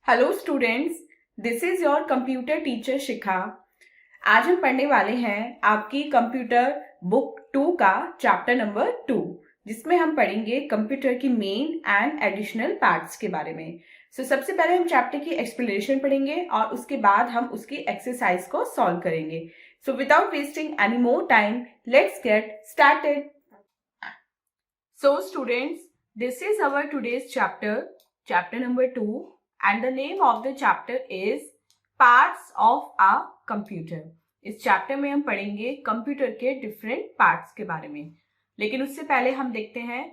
Hello students, this is your computer teacher Shikha. आज हम पढ़ने वाले हैं आपकी कंप्यूटर बुक 2 का चैप्टर नंबर 2, जिसमें हम पढ़ेंगे कंप्यूटर की मेन एंड एडिशनल पार्ट्स के बारे में। सबसे पहले हम चैप्टर की एक्सप्लेनेशन पढ़ेंगे और उसके बाद हम उसकी एक्सरसाइज को सॉल्व करेंगे। Without wasting any more time, let's get started. Students, this is our today's chapter number 2, and the name of the chapter is parts of a computer। इस चैप्टर में हम पढ़ेंगे कंप्यूटर के डिफरेंट पार्ट्स के बारे में। लेकिन उससे पहले हम देखते हैं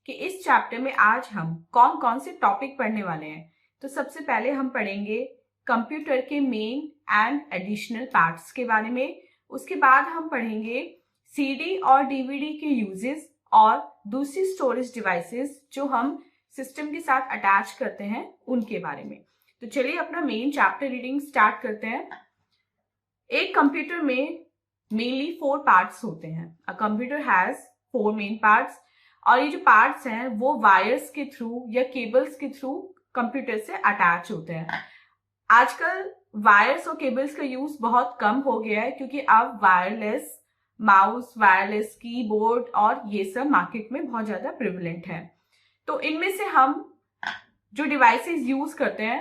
कि इस चैप्टर में आज हम कौन कौन से टॉपिक पढ़ने वाले हैं। तो सबसे पहले हम पढ़ेंगे कंप्यूटर के मेन एंड एडिशनल पार्ट्स के बारे में। उसके बाद हम पढ़ेंगे सीडी और डीवीडी के यूजेस और दूसरी स्टोरेज डिवाइसेस जो हम सिस्टम के साथ अटैच करते हैं उनके बारे में। तो चलिए अपना मेन चैप्टर रीडिंग स्टार्ट करते हैं। एक कंप्यूटर में मेनली 4 पार्ट्स होते हैं। A computer has 4 main parts, और ये जो पार्ट्स हैं वो वायर्स के थ्रू या केबल्स के थ्रू कंप्यूटर से अटैच होते हैं। आजकल वायर्स और केबल्स का यूज बहुत कम हो गया है, क्योंकि अब वायरलेस माउस, वायरलेस कीबोर्ड और ये सब मार्केट में बहुत ज्यादा प्रिवलेंट है। तो इनमें से हम जो डिवाइसेस यूज करते हैं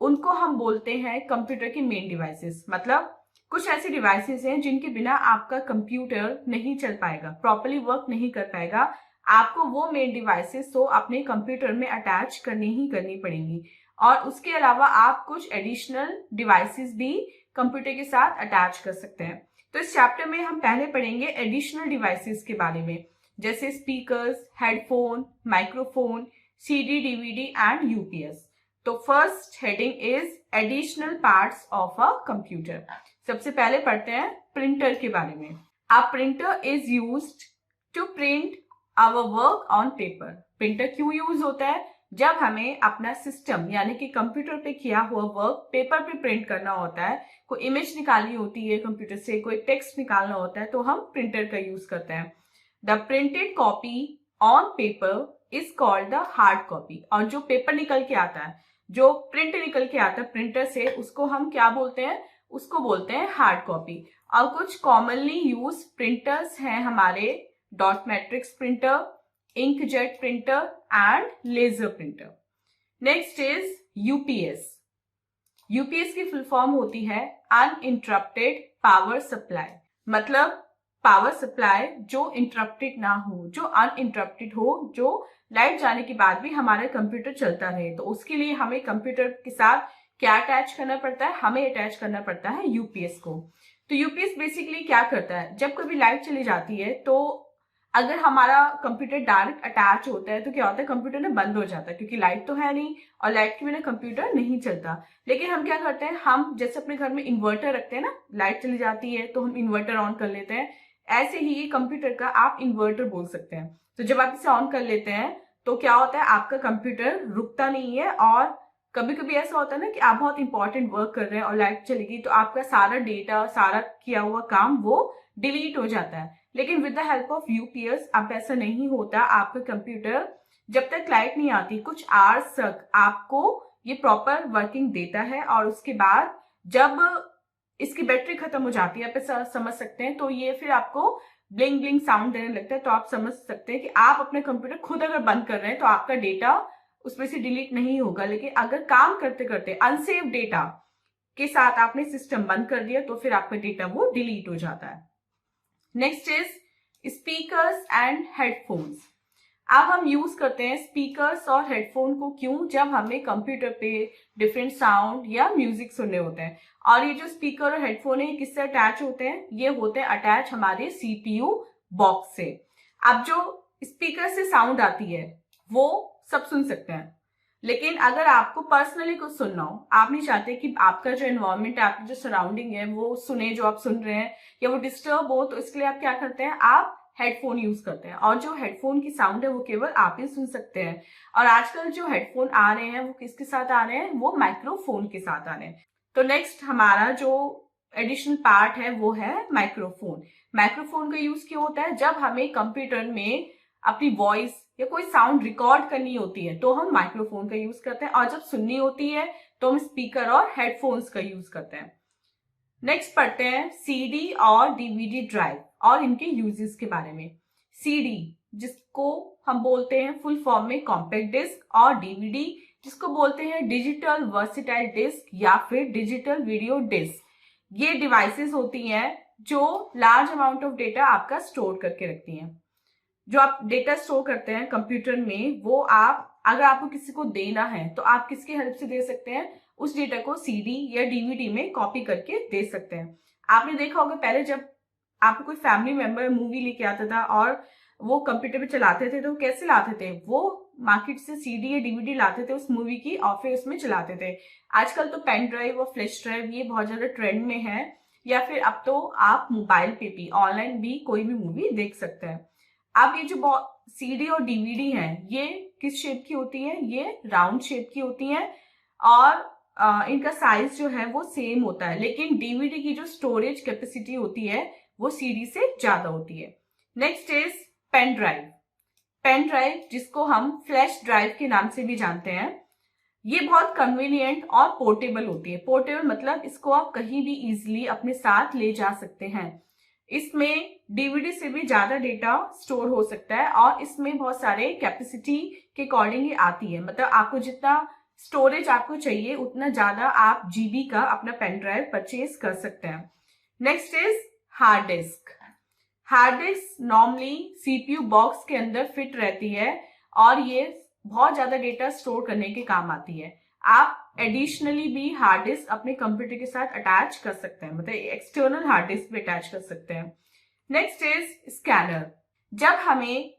उनको हम बोलते हैं कंप्यूटर की मेन डिवाइसेस। मतलब कुछ ऐसी डिवाइसेस हैं जिनके बिना आपका कंप्यूटर नहीं चल पाएगा, प्रॉपर्ली वर्क नहीं कर पाएगा। आपको वो मेन डिवाइसेस तो अपने कंप्यूटर में अटैच करनी पड़ेंगी, और उसके अलावा आप कुछ एडिशनल डिवाइसेस भी कंप्यूटर के साथ अटैच कर सकते हैं। तो इस चैप्टर में हम पहले पढ़ेंगे एडिशनल डिवाइसेस के बारे में, जैसे speakers, headphone, microphone, CD, DVD and UPS. तो first heading is additional parts of a computer. सबसे पहले पढ़ते हैं प्रिंटर के बारे में। A printer is used to print our work on paper. Printer क्यों यूज होता है? जब हमें अपना सिस्टम यानी कि कंप्यूटर पे किया हुआ वर्क पेपर पे प्रिंट करना होता है, कोई इमेज निकालनी होती है कंप्यूटर से, कोई टेक्स्ट निकालना होता है, तो हम प्रिंटर का यूज करते हैं। The printed copy on paper is called the hard copy। और जो पेपर निकल के आता है, जो प्रिंट निकल के आता है प्रिंटर से, उसको हम क्या बोलते हैं? उसको बोलते हैं हार्ड कॉपी। और कुछ कॉमनली यूज प्रिंटर्स हैं हमारे dot matrix printer, inkjet printer and laser printer. Next is UPS. UPS की फुल फॉर्म होती है अनइंटरप्टेड पावर सप्लाई। मतलब पावर सप्लाई जो इंटरप्टेड ना हो, जो अनइंटरप्टेड हो, जो लाइट जाने के बाद भी हमारा कंप्यूटर चलता रहे। तो उसके लिए हमें कंप्यूटर के साथ क्या अटैच करना पड़ता है? हमें अटैच करना पड़ता है यूपीएस को। तो यूपीएस बेसिकली क्या करता है? जब कभी लाइट चली जाती है तो अगर हमारा कंप्यूटर डायरेक्ट अटैच होता है तो क्या होता है? कंप्यूटर ना बंद हो जाता है, क्योंकि लाइट तो है नहीं और लाइट के बिना कंप्यूटर नहीं चलता। लेकिन हम क्या करते हैं, हम जैसे अपने घर में इन्वर्टर रखते हैं ना, लाइट चली जाती है तो हम इन्वर्टर ऑन कर लेते हैं, ऐसे ही कंप्यूटर का आप इन्वर्टर बोल सकते हैं। तो जब आप इसे ऑन कर लेते हैं तो क्या होता है? आपका कंप्यूटर रुकता नहीं है। और कभी कभी ऐसा होता है ना कि आप बहुत इंपॉर्टेंट वर्क कर रहे हैं और लाइट चलेगी तो आपका सारा डेटा, सारा किया हुआ काम वो डिलीट हो जाता है। लेकिन with the help of UPS अब ऐसा नहीं होता। आपका कंप्यूटर जब तक लाइट नहीं आती कुछ आवर्स तक आपको ये प्रॉपर वर्किंग देता है, और उसके बाद जब इसकी बैटरी खत्म हो जाती है, आप समझ सकते हैं, तो ये फिर आपको ब्लिंग ब्लिंग साउंड देने लगता है। तो आप समझ सकते हैं कि आप अपने कंप्यूटर खुद अगर बंद कर रहे हैं तो आपका डेटा उसमें से डिलीट नहीं होगा। लेकिन अगर काम करते करते अनसेव डेटा के साथ आपने सिस्टम बंद कर दिया तो फिर आपका डेटा वो डिलीट हो जाता है। Next is speakers and headphones. अब हम यूज करते हैं स्पीकर्स और हेडफोन को क्यों? जब हमें कंप्यूटर पे डिफरेंट साउंड या म्यूजिक सुनने होते हैं। और ये जो स्पीकर और हेडफोन है किससे अटैच होते हैं? ये होते हैं अटैच हमारे सीपीयू बॉक्स से। अब जो स्पीकर से साउंड आती है वो सब सुन सकते हैं, लेकिन अगर आपको पर्सनली कुछ सुनना हो, आप नहीं चाहते कि आपका जो एनवायरमेंट है, आपकी जो सराउंडिंग है वो सुने जो आप सुन रहे हैं, या वो डिस्टर्ब हो, तो इसके लिए आप क्या करते हैं? आप हेडफोन यूज करते हैं, और जो हेडफोन की साउंड है वो केवल आप ही सुन सकते हैं। और आजकल जो हेडफोन आ रहे हैं वो किसके साथ आ रहे हैं? वो माइक्रोफोन के साथ आ रहे हैं। तो नेक्स्ट हमारा जो एडिशनल पार्ट है वो है माइक्रोफोन। माइक्रोफोन का यूज क्यों होता है? जब हमें कंप्यूटर में अपनी वॉइस या कोई साउंड रिकॉर्ड करनी होती है तो हम माइक्रोफोन का यूज करते हैं, और जब सुननी होती है तो हम स्पीकर और हेडफोन्स का यूज करते हैं। नेक्स्ट पढ़ते हैं सीडी और डीवीडी ड्राइव और इनके यूजेस के बारे में। सीडी जिसको हम बोलते हैं फुल फॉर्म में कॉम्पैक्ट डिस्क, और डीवीडी जिसको बोलते हैं डिजिटल वर्सेटाइल डिस्क या फिर डिजिटल वीडियो डिस्क। ये डिवाइसेस होती हैं जो लार्ज अमाउंट ऑफ डेटा आपका स्टोर करके रखती हैं। जो आप डेटा स्टोर करते हैं कंप्यूटर में, वो आप अगर आपको किसी को देना है तो आप किसकी हेल्प से दे सकते हैं, उस डेटा को सीडी या डीवीडी में कॉपी करके दे सकते हैं। आपने देखा होगा पहले जब आपको कोई फैमिली मेंबर मूवी लेके आता था और वो कंप्यूटर पे चलाते थे तो कैसे लाते थे, वो मार्केट से सीडी या डीवीडी लाते थे उस मूवी की और फिर उसमें चलाते थे। आजकल तो पेन ड्राइव और फ्लैश ड्राइव ये बहुत ज्यादा ट्रेंड में है, या फिर अब तो आप मोबाइल पे भी ऑनलाइन भी कोई भी मूवी देख सकते हैं। अब ये जो सीडी और डीवीडी हैं ये किस शेप की होती है, ये राउंड शेप की होती हैं और इनका साइज जो है वो सेम होता है, लेकिन डीवीडी की जो स्टोरेज कैपेसिटी होती है वो सीडी से ज्यादा होती है। Next is pen drive. Pen drive जिसको हम फ्लैश ड्राइव के नाम से भी जानते हैं, ये बहुत कन्वीनियंट और पोर्टेबल होती है। पोर्टेबल मतलब इसको आप कहीं भी इजीली अपने साथ ले जा सकते हैं। इसमें डीवीडी से भी ज्यादा डेटा स्टोर हो सकता है और इसमें बहुत सारे कैपेसिटी के अकॉर्डिंग आती है, मतलब आपको जितना स्टोरेज आपको चाहिए उतना ज्यादा आप जीबी का अपना पेन ड्राइव परचेज कर सकते हैं। Next is hard disk. Hard disk normally CPU box के अंदर फिट रहती है और ये बहुत ज्यादा डेटा स्टोर करने के काम आती है। आप एडिशनली भी हार्ड डिस्क अपने कंप्यूटर के साथ अटैच कर सकते हैं, मतलब एक्सटर्नल हार्ड डिस्क भी अटैच कर सकते हैं। Next is scanner. जब हमें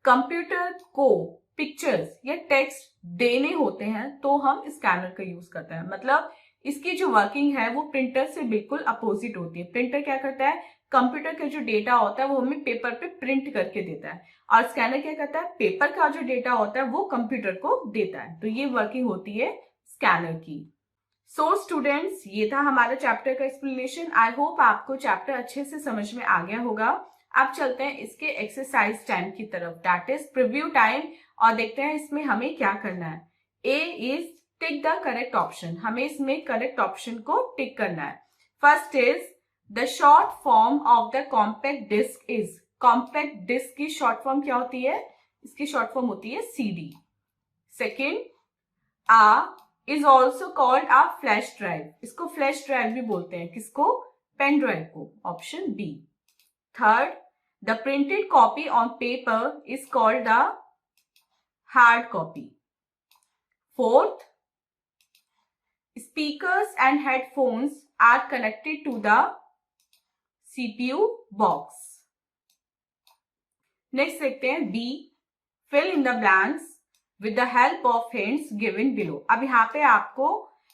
कंप्यूटर को पिक्चर्स या टेक्स्ट देने होते हैं तो हम स्कैनर का यूज करते हैं, मतलब इसकी जो वर्किंग है वो प्रिंटर से बिल्कुल अपोजिट होती है। प्रिंटर क्या करता है, कंप्यूटर का जो डेटा होता है वो हमें पेपर पे प्रिंट करके देता है, और स्कैनर क्या करता है, पेपर का जो डेटा होता है वो कंप्यूटर को देता है। तो ये वर्किंग होती है स्कैनर की। सो स्टूडेंट्स, ये था हमारा चैप्टर का एक्सप्लेनेशन। आई होप आपको चैप्टर अच्छे से समझ में आ गया होगा। अब चलते हैं इसके एक्सरसाइज टाइम की तरफ, दैट इज प्रीव्यू टाइम, और देखते हैं इसमें हमें क्या करना है। A is tick the correct option. हमें इसमें करेक्ट ऑप्शन को टिक करना है। First is the short form of the compact disc is. Compact disc की शॉर्ट फॉर्म क्या होती है, इसकी शॉर्ट फॉर्म होती है CD. Second, uh is also called a flash drive. इसको फ्लैश ड्राइव भी बोलते हैं, किसको, पेन ड्राइव को, option B. Third, the printed copy on paper is called the hard copy. Fourth, speakers and headphones are connected to the CPU box. Next देखते हैं B, fill in the blanks with the help of hints given below. अब यहाँ पे आपको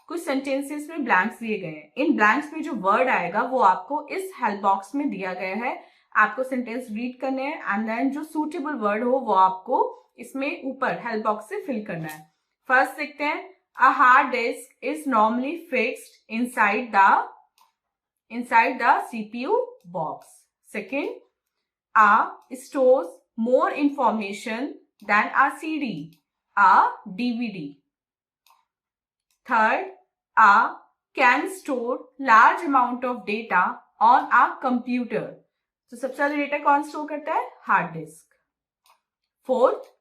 कुछ sentences में blanks दिए गए हैं। इन blanks में जो word आएगा वो आपको इस help box में दिया गया है। आपको sentence read करने हैं and then जो suitable word हो वो आपको इसमें ऊपर help box से fill करना है। First देखते हैं, a hard disk is normally fixed inside the CPU box. Second, A stores more information than a CD, a DVD. Third, A can store large amount of data on a computer. तो सबसे ज्यादा data कौन store करता है, hard disk. Fourth,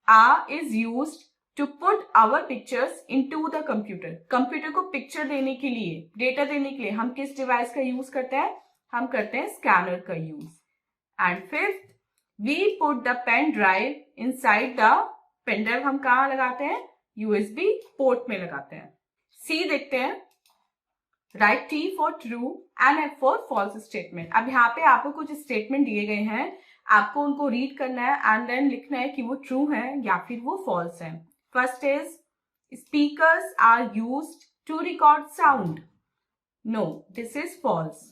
A is used to put our pictures into the computer. Computer को picture देने के लिए, डेटा देने के लिए हम किस डिवाइस का यूज करते हैं, हम करते हैं स्कैनर का use. And fifth, we put the pen drive inside the, pen drive हम कहाँ लगाते हैं, यूएसबी पोर्ट में लगाते हैं। सी देखते हैं, write T for true and F for false statement. अब यहाँ पे आपको कुछ स्टेटमेंट दिए गए हैं, आपको उनको रीड करना है एंड देन लिखना है कि वो ट्रू है या फिर वो फॉल्स है। First is, speakers are used to record sound. No, this is false.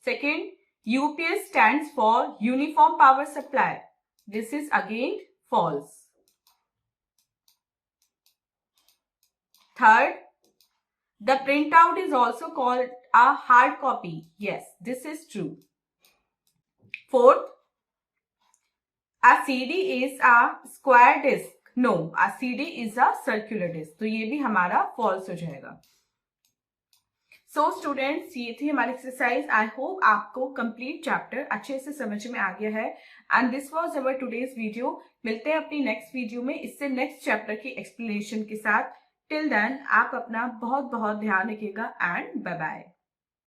Second, UPS stands for Uniform Power Supply. This is again false. Third, the printout is also called a hard copy. Yes, this is true. Fourth, a CD is a square disk. No, a CD is a circular disc, तो ये भी हमारा false हो जाएगा। So students, ये थी हमारी exercise. I hope आपको कंप्लीट चैप्टर अच्छे से समझ में आ गया है and this was our today's video. मिलते हैं अपनी नेक्स्ट वीडियो में इससे नेक्स्ट चैप्टर की एक्सप्लेनेशन के साथ। टिल देन आप अपना बहुत बहुत ध्यान रखिएगा एंड बाय बाय।